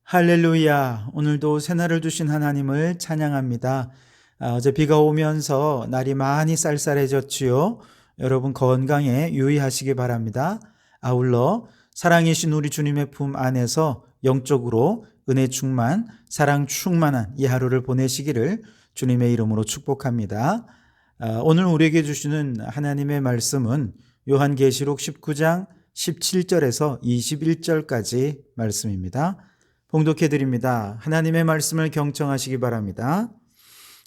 할렐루야. 오늘도 새날을 주신 하나님을 찬양합니다. 어제 비가 오면서 날이 많이 쌀쌀해졌지요. 여러분 건강에 유의하시기 바랍니다. 아울러 사랑이신 우리 주님의 품 안에서 영적으로 은혜 충만, 사랑 충만한 이 하루를 보내시기를 주님의 이름으로 축복합니다. 오늘 우리에게 주시는 하나님의 말씀은 요한계시록 19장 17절에서 21절까지 말씀입니다. 봉독해 드립니다. 하나님의 말씀을 경청하시기 바랍니다.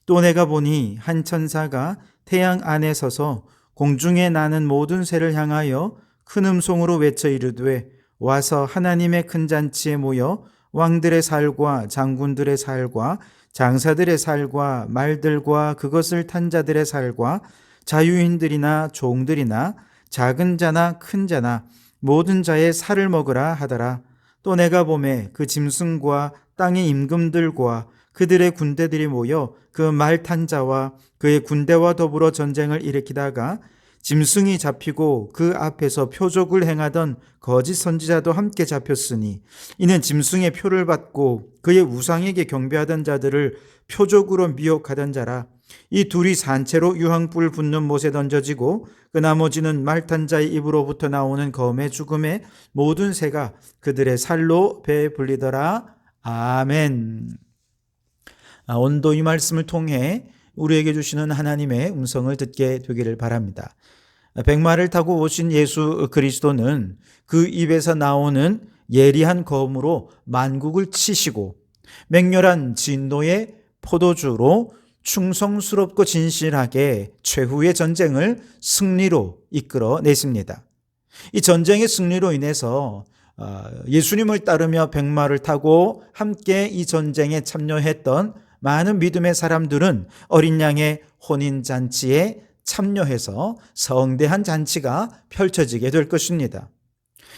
또 내가 보니 한 천사가 태양 안에 서서 공중에 나는 모든 새를 향하여 큰 음성으로 외쳐 이르되 와서 하나님의 큰 잔치에 모여 왕들의 살과 장군들의 살과 장사들의 살과 말들과 그것을 탄 자들의 살과 자유인들이나 종들이나 작은 자나 큰 자나 모든 자의 살을 먹으라 하더라. 또 내가 보매 그 짐승과 땅의 임금들과 그들의 군대들이 모여 그 말 탄 자와 그의 군대와 더불어 전쟁을 일으키다가 짐승이 잡히고 그 앞에서 표적을 행하던 거짓 선지자도 함께 잡혔으니 이는 짐승의 표를 받고 그의 우상에게 경배하던 자들을 표적으로 미혹하던 자라. 이 둘이 산채로 유황불 붙는 못에 던져지고 그 나머지는 말 탄 자의 입으로부터 나오는 검의 죽음에 모든 새가 그들의 살로 배불리더라. 아멘. 오늘도 이 말씀을 통해 우리에게 주시는 하나님의 음성을 듣게 되기를 바랍니다. 백마를 타고 오신 예수 그리스도는 그 입에서 나오는 예리한 검으로 만국을 치시고 맹렬한 진노의 포도주로 충성스럽고 진실하게 최후의 전쟁을 승리로 이끌어내십니다. 이 전쟁의 승리로 인해서 예수님을 따르며 백마를 타고 함께 이 전쟁에 참여했던 많은 믿음의 사람들은 어린 양의 혼인잔치에 참여해서 성대한 잔치가 펼쳐지게 될 것입니다.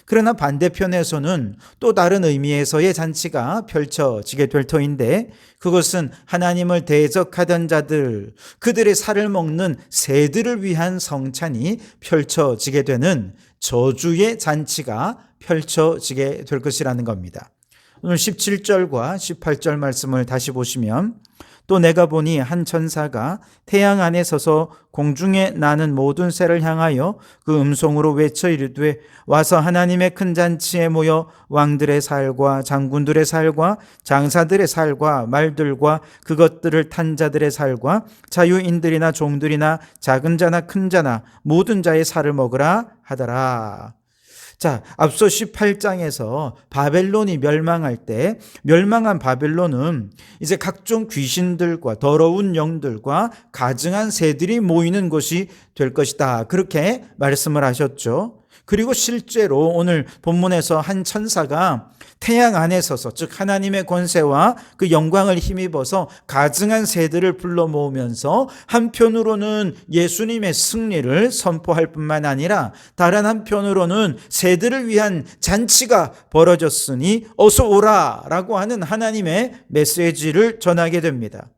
그러나 반대편에서는 또 다른 의미에서의 잔치가 펼쳐지게 될 터인데 그것은 하나님을 대적하던 자들, 그들의 살을 먹는 새들을 위한 성찬이 펼쳐지게 되는 저주의 잔치가 펼쳐지게 될 것이라는 겁니다. 오늘 17절과 18절 말씀을 다시 보시면 또 내가 보니 한 천사가 태양 안에 서서 공중에 나는 모든 새를 향하여 그 음성으로 외쳐 이르되 와서 하나님의 큰 잔치에 모여 왕들의 살과 장군들의 살과 장사들의 살과 말들과 그것들을 탄 자들의 살과 자유인들이나 종들이나 작은 자나 큰 자나 모든 자의 살을 먹으라 하더라. 자, 앞서 18장에서 바벨론이 멸망할 때 멸망한 바벨론은 이제 각종 귀신들과 더러운 영들과 가증한 새들이 모이는 곳이 될 것이다. 그렇게 말씀을 하셨죠. 그리고 실제로 오늘 본문에서 한 천사가 태양 안에 서서 즉 하나님의 권세와 그 영광을 힘입어서 가증한 새들을 불러 모으면서 한편으로는 예수님의 승리를 선포할 뿐만 아니라 다른 한편으로는 새들을 위한 잔치가 벌어졌으니 어서 오라라고 하는 하나님의 메시지를 전하게 됩니다.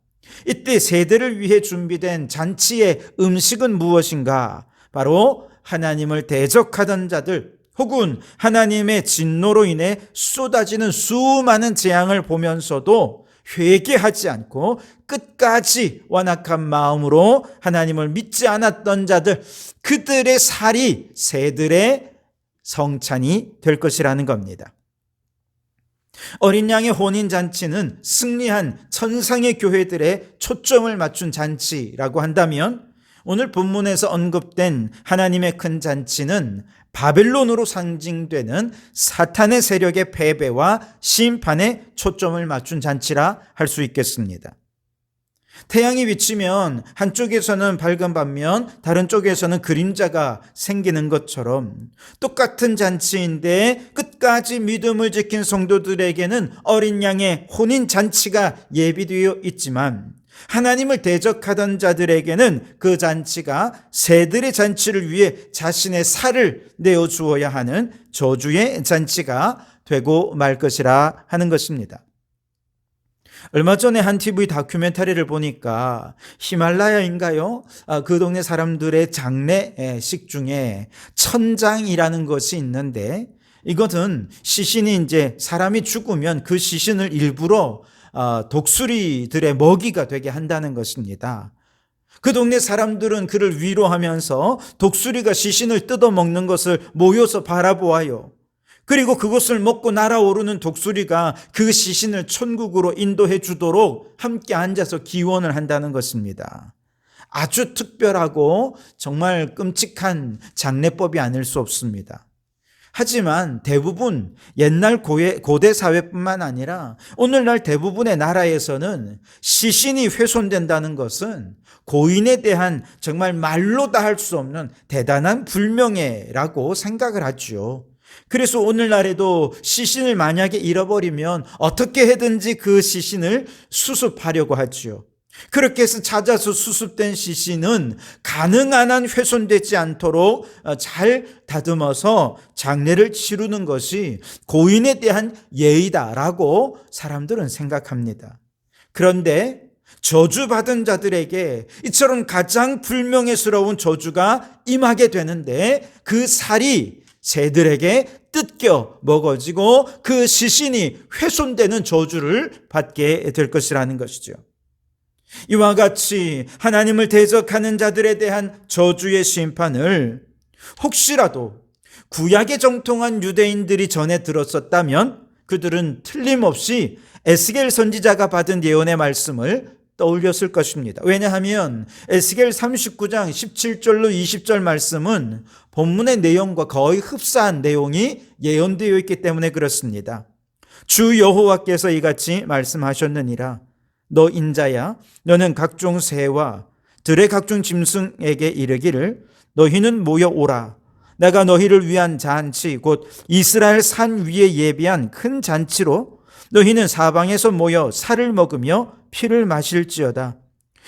이때 새들을 위해 준비된 잔치의 음식은 무엇인가? 바로 하나님을 대적하던 자들 혹은 하나님의 진노로 인해 쏟아지는 수많은 재앙을 보면서도 회개하지 않고 끝까지 완악한 마음으로 하나님을 믿지 않았던 자들, 그들의 살이 새들의 성찬이 될 것이라는 겁니다. 어린 양의 혼인잔치는 승리한 천상의 교회들의 초점을 맞춘 잔치라고 한다면 오늘 본문에서 언급된 하나님의 큰 잔치는 바벨론으로 상징되는 사탄의 세력의 패배와 심판에 초점을 맞춘 잔치라 할 수 있겠습니다. 태양이 비치면 한쪽에서는 밝은 반면 다른 쪽에서는 그림자가 생기는 것처럼 똑같은 잔치인데 끝까지 믿음을 지킨 성도들에게는 어린 양의 혼인 잔치가 예비되어 있지만 하나님을 대적하던 자들에게는 그 잔치가 새들의 잔치를 위해 자신의 살을 내어주어야 하는 저주의 잔치가 되고 말 것이라 하는 것입니다. 얼마 전에 한 TV 다큐멘터리를 보니까 히말라야인가요? 그 동네 사람들의 장례식 중에 천장이라는 것이 있는데 이것은 시신이 이제 사람이 죽으면 그 시신을 일부러 독수리들의 먹이가 되게 한다는 것입니다. 그 동네 사람들은 그를 위로하면서 독수리가 시신을 뜯어먹는 것을 모여서 바라보아요. 그리고 그것을 먹고 날아오르는 독수리가 그 시신을 천국으로 인도해 주도록 함께 앉아서 기원을 한다는 것입니다. 아주 특별하고 정말 끔찍한 장례법이 아닐 수 없습니다. 하지만 대부분 옛날 고대 사회뿐만 아니라 오늘날 대부분의 나라에서는 시신이 훼손된다는 것은 고인에 대한 정말 말로 다 할 수 없는 대단한 불명예라고 생각을 하죠. 그래서 오늘날에도 시신을 만약에 잃어버리면 어떻게 해든지 그 시신을 수습하려고 하죠. 그렇게 해서 찾아서 수습된 시신은 가능한 한 훼손되지 않도록 잘 다듬어서 장례를 치르는 것이 고인에 대한 예의다라고 사람들은 생각합니다. 그런데 저주받은 자들에게 이처럼 가장 불명예스러운 저주가 임하게 되는데 그 살이 새들에게 뜯겨 먹어지고 그 시신이 훼손되는 저주를 받게 될 것이라는 것이죠. 이와 같이 하나님을 대적하는 자들에 대한 저주의 심판을 혹시라도 구약에 정통한 유대인들이 전해 들었었다면 그들은 틀림없이 에스겔 선지자가 받은 예언의 말씀을 떠올렸을 것입니다. 왜냐하면 에스겔 39장 17절로 20절 말씀은 본문의 내용과 거의 흡사한 내용이 예언되어 있기 때문에 그렇습니다. 주 여호와께서 이같이 말씀하셨느니라. 너 인자야, 너는 각종 새와 들의 각종 짐승에게 이르기를 너희는 모여오라. 내가 너희를 위한 잔치 곧 이스라엘 산 위에 예비한 큰 잔치로 너희는 사방에서 모여 살을 먹으며 피를 마실지어다.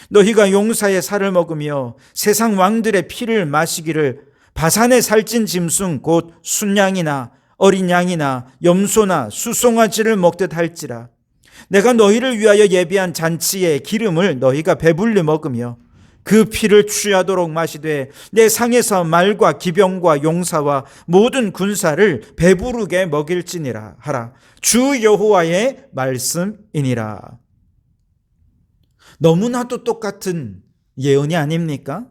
너희가 용사의 살을 먹으며 세상 왕들의 피를 마시기를 바산에 살찐 짐승 곧 순양이나 어린 양이나 염소나 수송아지를 먹듯 할지라. 내가 너희를 위하여 예비한 잔치의 기름을 너희가 배불리 먹으며 그 피를 취하도록 마시되 내 상에서 말과 기병과 용사와 모든 군사를 배부르게 먹일지니라 하라. 주 여호와의 말씀이니라. 너무나도 똑같은 예언이 아닙니까?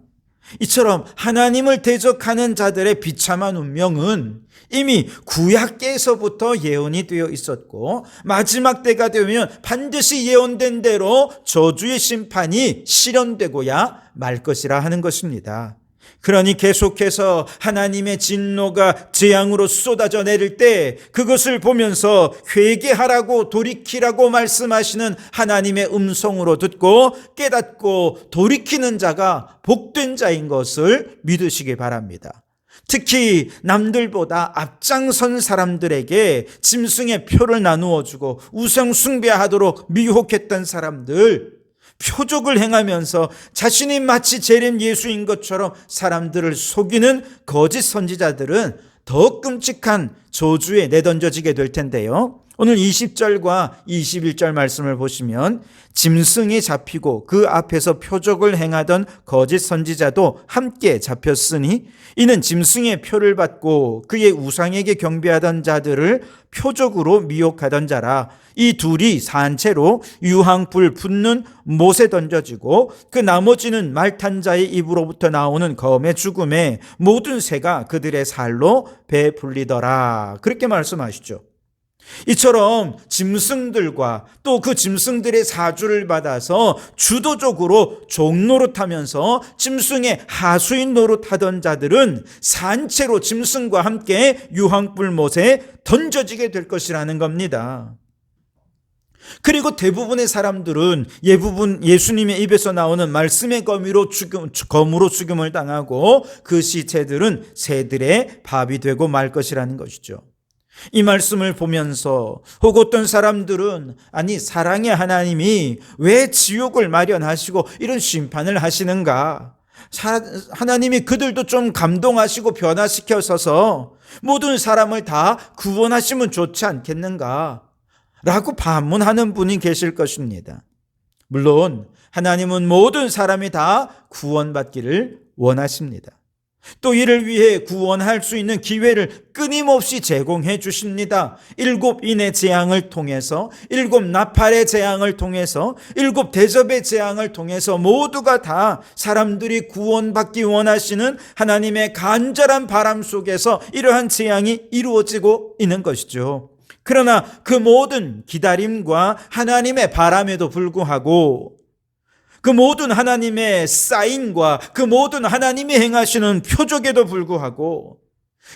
이처럼 하나님을 대적하는 자들의 비참한 운명은 이미 구약계에서부터 예언이 되어 있었고 마지막 때가 되면 반드시 예언된 대로 저주의 심판이 실현되고야 말 것이라 하는 것입니다. 그러니 계속해서 하나님의 진노가 재앙으로 쏟아져 내릴 때 그것을 보면서 회개하라고 돌이키라고 말씀하시는 하나님의 음성으로 듣고 깨닫고 돌이키는 자가 복된 자인 것을 믿으시기 바랍니다. 특히 남들보다 앞장선 사람들에게 짐승의 표를 나누어 주고 우상 숭배하도록 미혹했던 사람들, 표적을 행하면서 자신이 마치 재림 예수인 것처럼 사람들을 속이는 거짓 선지자들은 더 끔찍한 저주에 내던져지게 될 텐데요. 오늘 20절과 21절 말씀을 보시면 짐승이 잡히고 그 앞에서 표적을 행하던 거짓 선지자도 함께 잡혔으니 이는 짐승의 표를 받고 그의 우상에게 경배하던 자들을 표적으로 미혹하던 자라. 이 둘이 산채로 유황불 붙는 못에 던져지고 그 나머지는 말 탄 자의 입으로부터 나오는 검의 죽음에 모든 새가 그들의 살로 배불리더라. 그렇게 말씀하시죠. 이처럼 짐승들과 또 그 짐승들의 사주를 받아서 주도적으로 종노릇하면서 짐승의 하수인 노릇하던 자들은 산채로 짐승과 함께 유황불못에 던져지게 될 것이라는 겁니다. 그리고 대부분의 사람들은 예수님의 입에서 나오는 말씀의 검으로 죽음을 당하고 그 시체들은 새들의 밥이 되고 말 것이라는 것이죠. 이 말씀을 보면서 혹 어떤 사람들은 아니 사랑의 하나님이 왜 지옥을 마련하시고 이런 심판을 하시는가? 하나님이 그들도 좀 감동하시고 변화시켜서서 모든 사람을 다 구원하시면 좋지 않겠는가? 라고 반문하는 분이 계실 것입니다. 물론 하나님은 모든 사람이 다 구원받기를 원하십니다. 또 이를 위해 구원할 수 있는 기회를 끊임없이 제공해 주십니다. 7인의 재앙을 통해서, 7나팔의 재앙을 통해서, 7대접의 재앙을 통해서 모두가 다 사람들이 구원받기 원하시는 하나님의 간절한 바람 속에서 이러한 재앙이 이루어지고 있는 것이죠. 그러나 그 모든 기다림과 하나님의 바람에도 불구하고, 그 모든 하나님의 사인과 그 모든 하나님이 행하시는 표적에도 불구하고,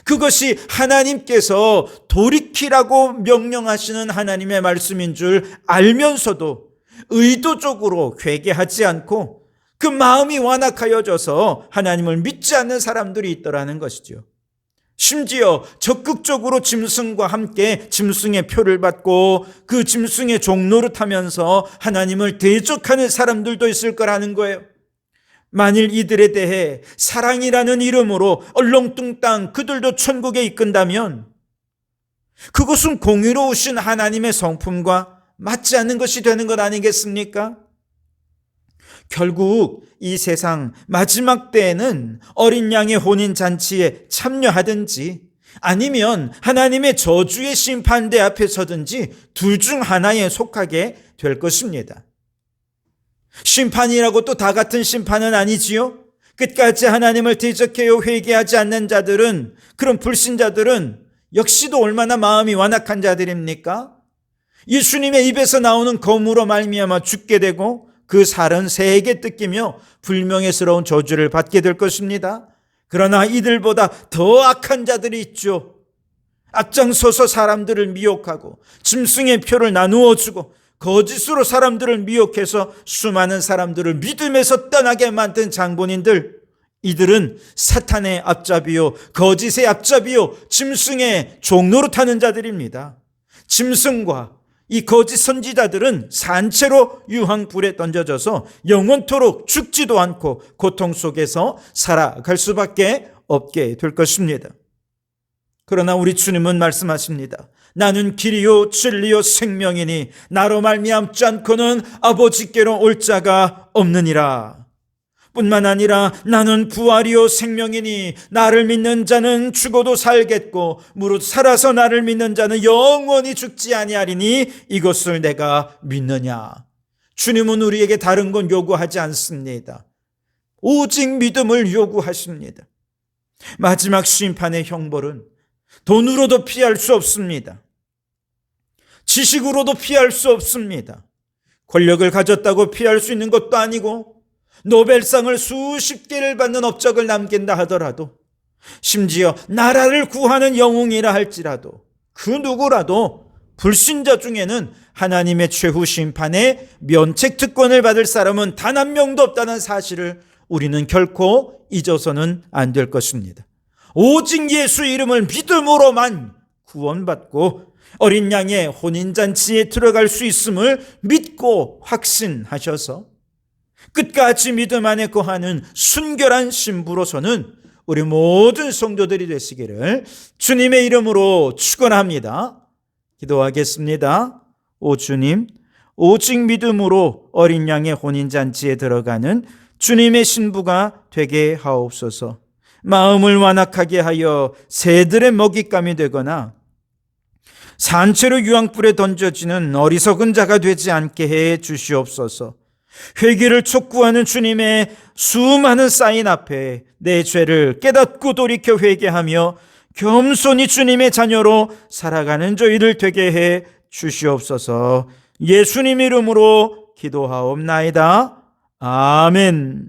그것이 하나님께서 돌이키라고 명령하시는 하나님의 말씀인 줄 알면서도 의도적으로 회개하지 않고 그 마음이 완악하여져서 하나님을 믿지 않는 사람들이 있더라는 것이죠. 심지어 적극적으로 짐승과 함께 짐승의 표를 받고 그 짐승의 종로를 타면서 하나님을 대적하는 사람들도 있을 거라는 거예요. 만일 이들에 대해 사랑이라는 이름으로 얼렁뚱땅 그들도 천국에 이끈다면 그것은 공의로우신 하나님의 성품과 맞지 않는 것이 되는 것 아니겠습니까? 결국 이 세상 마지막 때에는 어린 양의 혼인잔치에 참여하든지 아니면 하나님의 저주의 심판대 앞에 서든지 둘 중 하나에 속하게 될 것입니다. 심판이라고 또 다 같은 심판은 아니지요. 끝까지 하나님을 대적해요 회개하지 않는 자들은, 그런 불신자들은 역시도 얼마나 마음이 완악한 자들입니까? 예수님의 입에서 나오는 검으로 말미암아 죽게 되고 그 살은 새에게 뜯기며 불명예스러운 저주를 받게 될 것입니다. 그러나 이들보다 더 악한 자들이 있죠. 앞장서서 사람들을 미혹하고 짐승의 표를 나누어 주고 거짓으로 사람들을 미혹해서 수많은 사람들을 믿음에서 떠나게 만든 장본인들, 이들은 사탄의 앞잡이요 거짓의 앞잡이요 짐승의 종로로 타는 자들입니다. 짐승과 이 거짓 선지자들은 산채로 유황불에 던져져서 영원토록 죽지도 않고 고통 속에서 살아갈 수밖에 없게 될 것입니다. 그러나 우리 주님은 말씀하십니다. 나는 길이요 진리요 생명이니 나로 말미암지 않고는 아버지께로 올 자가 없느니라. 뿐만 아니라 나는 부활이요 생명이니 나를 믿는 자는 죽어도 살겠고 무릇 살아서 나를 믿는 자는 영원히 죽지 아니하리니 이것을 내가 믿느냐. 주님은 우리에게 다른 건 요구하지 않습니다. 오직 믿음을 요구하십니다. 마지막 심판의 형벌은 돈으로도 피할 수 없습니다. 지식으로도 피할 수 없습니다. 권력을 가졌다고 피할 수 있는 것도 아니고 노벨상을 수십 개를 받는 업적을 남긴다 하더라도, 심지어 나라를 구하는 영웅이라 할지라도 그 누구라도 불신자 중에는 하나님의 최후 심판에 면책특권을 받을 사람은 단 한 명도 없다는 사실을 우리는 결코 잊어서는 안 될 것입니다. 오직 예수 이름을 믿음으로만 구원받고 어린 양의 혼인잔치에 들어갈 수 있음을 믿고 확신하셔서 끝까지 믿음 안에 거하는 순결한 신부로서는 우리 모든 성도들이 되시기를 주님의 이름으로 축원합니다. 기도하겠습니다. 오 주님, 오직 믿음으로 어린 양의 혼인잔치에 들어가는 주님의 신부가 되게 하옵소서. 마음을 완악하게 하여 새들의 먹잇감이 되거나 산채로 유황불에 던져지는 어리석은 자가 되지 않게 해 주시옵소서. 회개를 촉구하는 주님의 수많은 사인 앞에 내 죄를 깨닫고 돌이켜 회개하며 겸손히 주님의 자녀로 살아가는 저희들 되게 해 주시옵소서. 예수님 이름으로 기도하옵나이다. 아멘.